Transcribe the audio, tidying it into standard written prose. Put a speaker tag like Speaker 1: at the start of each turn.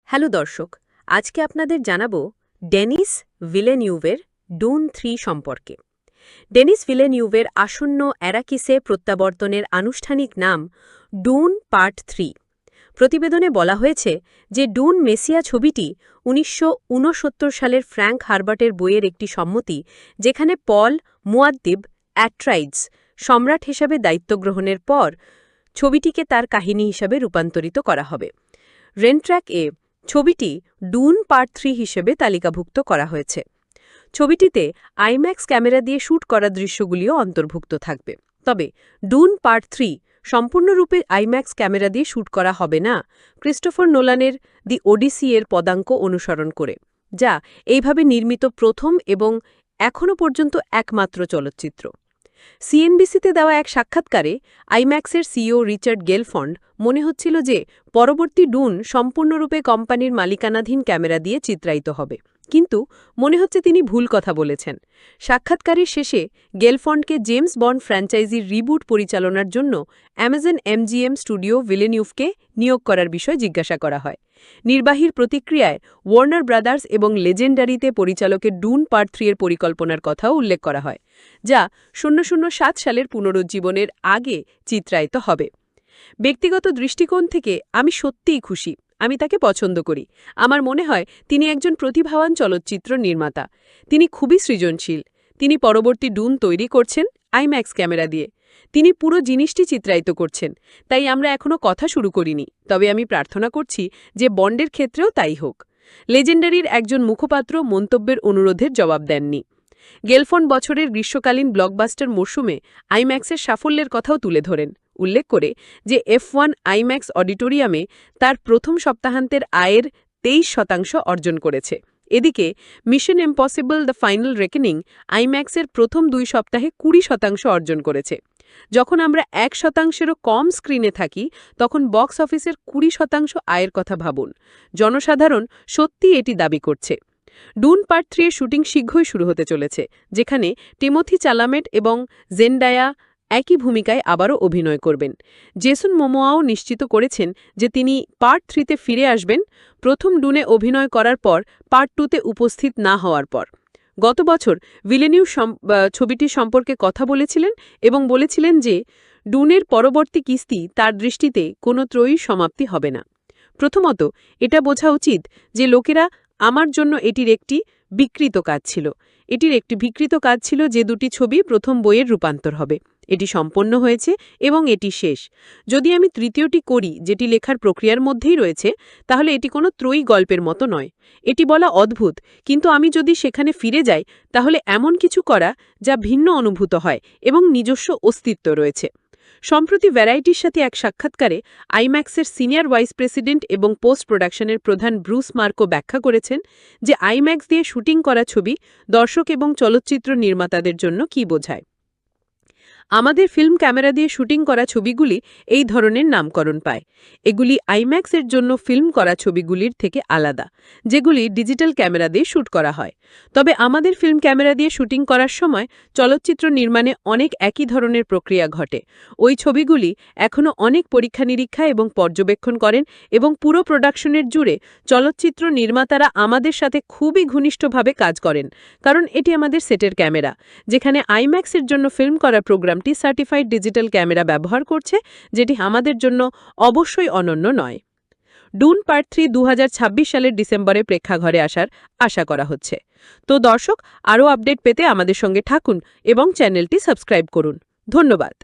Speaker 1: Hello দর্শক, আজকে আপনাদের জানাবো ডেনিস ভিলেনিউভের ডুন 3 সম্পর্কে। ডেনিস ভিলেনিউভের আসন্ন অ্যারাকিসে প্রত্যাবর্তনের আনুষ্ঠানিক নাম ডুন পার্ট 3। প্রতিবেদনে বলা হয়েছে যে ডুন মেসিয়া ছবিটি ১৯৬৯ সালের ফ্র্যাঙ্ক হারবার্টের বইয়ের একটি সম্মতি, যেখানে পল মুয়াদ্দিব অ্যাট্রাইডস সম্রাট হিসাবে দায়িত্ব গ্রহণের পর ছবিটিকে তার কাহিনী হিসাবে রূপান্তরিত করা হবে। রেনট্র্যাক-এ ছবিটি ডুন পার্ট 3 হিসেবে তালিকাভুক্ত করা হয়েছে। ছবিটিতে আইম্যাক্স ক্যামেরা দিয়ে শ্যুট করা দৃশ্যগুলিও অন্তর্ভুক্ত থাকবে। তবে ডুন পার্ট 3 সম্পূর্ণরূপে আইম্যাক্স ক্যামেরা দিয়ে শ্যুট করা হবে না, ক্রিস্টোফার নোলানের দি ওডিসি এর পদাঙ্ক অনুসরণ করে, যা এইভাবে নির্মিত প্রথম এবং এখনও পর্যন্ত একমাত্র চলচ্চিত্র। সিএনবিসিতে দেওয়া এক সাক্ষাৎকারে আইম্যাক্সের সিইও রিচার্ড গেলফন্ড মনে হচ্ছিল যে পরবর্তী ডুন সম্পূর্ণরূপে কোম্পানির মালিকানাধীন ক্যামেরা দিয়ে চিত্রায়িত হবে, কিন্তু মনে হচ্ছে তিনি ভুল কথা বলেছেন। সাক্ষাৎকারের শেষে গেলফন্ডকে জেমস বন্ড ফ্র্যাঞ্চাইজির রিবুট পরিচালনার জন্য অ্যামাজন এমজিএম স্টুডিও ভিলেনিউভকে নিয়োগ করার বিষয় জিজ্ঞাসা করা হয়। নির্বাহীর প্রতিক্রিয়ায় ওয়ার্নার ব্রাদার্স এবং লেজেন্ডারিতে পরিচালকের ডুন পার্ট 3 এর পরিকল্পনার কথাও উল্লেখ করা হয়, যা ০০৭ সালের পুনরুজ্জীবনের আগে চিত্রায়িত হবে। ব্যক্তিগত দৃষ্টিকোণ থেকে আমি সত্যিই খুশি। আমি তাকে পছন্দ করি। আমার মনে হয় তিনি একজন প্রতিভাবান চলচ্চিত্র নির্মাতা। তিনি খুবই সৃজনশীল। তিনি পরবর্তী ডুন তৈরি করছেন আইম্যাক্স ক্যামেরা দিয়ে। তিনি পুরো জিনিসটি চিত্রায়িত করছেন, তাই আমরা এখনও কথা শুরু করিনি। তবে আমি প্রার্থনা করছি যে বন্ডের ক্ষেত্রেও তাই হোক। লেজেন্ডারির একজন মুখপাত্র মন্তব্যের অনুরোধের জবাব দেননি। গেলফন্ড বছরের গ্রীষ্মকালীন ব্লকবাস্টার মরশুমে আইম্যাক্সের সাফল্যের কথাও তুলে ধরেন, উল্লেখ করে যে F1 আইম্যাক্স অডিটোরিয়ামে তার প্রথম সপ্তাহান্তের আয়ের ২৩% অর্জন করেছে। এদিকে mission impossible the final reckoning আইম্যাক্সের প্রথম ২ সপ্তাহে ২০% অর্জন করেছে। যখন আমরা ১%-এরও কম স্ক্রিনে থাকি, তখন বক্স অফিসের ২০% আয়ের কথা ভাবুন। জনসাধারণ সত্যি এটি দাবি করছে। ডুন পার্ট 3 এর শুটিং শীঘ্রই শুরু হতে চলেছে, যেখানে টিমোথি চালামেট এবং জেন্ডায়া একই ভূমিকায় আবারও অভিনয় করবেন। জেসন মোমোয়াও নিশ্চিত করেছেন যে তিনি পার্ট 3-তে ফিরে আসবেন, প্রথম ডুনে অভিনয় করার পর পার্ট 2-তে উপস্থিত না হওয়ার পর। গত বছর ভিলেনিউ ছবিটি সম্পর্কে কথা বলেছিলেন এবং বলেছিলেন যে ডুনের পরবর্তী কিস্তি তার দৃষ্টিতে কোনো ত্রয়ী সমাপ্তি হবে না। প্রথমত, এটা বোঝা উচিত যে লোকেরা আমার জন্য এটির একটি বিকৃত কাজ ছিল। এটির একটি বিকৃত কাজ ছিল যে দুটি ছবি প্রথম বইয়ের রূপান্তর হবে। এটি সম্পন্ন হয়েছে এবং এটি শেষ। যদি আমি তৃতীয়টি করি, যেটি লেখার প্রক্রিয়ার মধ্যেই রয়েছে, তাহলে এটি কোনো ত্রয়ী গল্পের মতো নয়। এটি বলা অদ্ভুত, কিন্তু আমি যদি সেখানে ফিরে যাই, তাহলে এমন কিছু করা যা ভিন্ন অনুভূত হয় এবং নিজস্ব অস্তিত্ব রয়েছে। সম্প্রতি ভ্যারাইটির সাথে এক সাক্ষাৎকারে আইম্যাক্সের সিনিয়র ভাইস প্রেসিডেন্ট এবং পোস্ট প্রোডাকশনের প্রধান ব্রুস মার্কো ব্যাখ্যা করেছেন যে আইম্যাক্স দিয়ে শুটিং করা ছবি দর্শক এবং চলচ্চিত্র নির্মাতাদের জন্য কী বোঝায়। আমাদের ফিল্ম ক্যামেরা দিয়ে শুটিং করা ছবিগুলি এই ধরনের নামকরণ পায়। এগুলি আইম্যাক্সের জন্য ফিল্ম করা ছবিগুলির থেকে আলাদা, যেগুলি ডিজিটাল ক্যামেরা দিয়ে শ্যুট করা হয়। তবে আমাদের ফিল্ম ক্যামেরা দিয়ে শুটিং করার সময় চলচ্চিত্র নির্মাণে অনেক একই ধরনের প্রক্রিয়া ঘটে। ওই ছবিগুলি এখনও অনেক পরীক্ষা নিরীক্ষা এবং পর্যবেক্ষণ করেন এবং পুরো প্রোডাকশনের জুড়ে চলচ্চিত্র নির্মাতারা আমাদের সাথে খুবই ঘনিষ্ঠভাবে কাজ করেন, কারণ এটি আমাদের সেটের ক্যামেরা, যেখানে আইম্যাক্সের জন্য ফিল্ম করা প্রোগ্রামটি সার্টিফাইড ডিজিটাল ক্যামেরা ব্যবহার করছে, যেটি আমাদের জন্য অবশ্যই অনন্য নয়। ডুন পার্ট 3 ২০২৬ সালের ডিসেম্বরে প্রেক্ষাঘরে আসার আশা করা হচ্ছে। তো দর্শক, আরও আপডেট পেতে আমাদের সঙ্গে থাকুন এবং চ্যানেলটি সাবস্ক্রাইব করুন। ধন্যবাদ।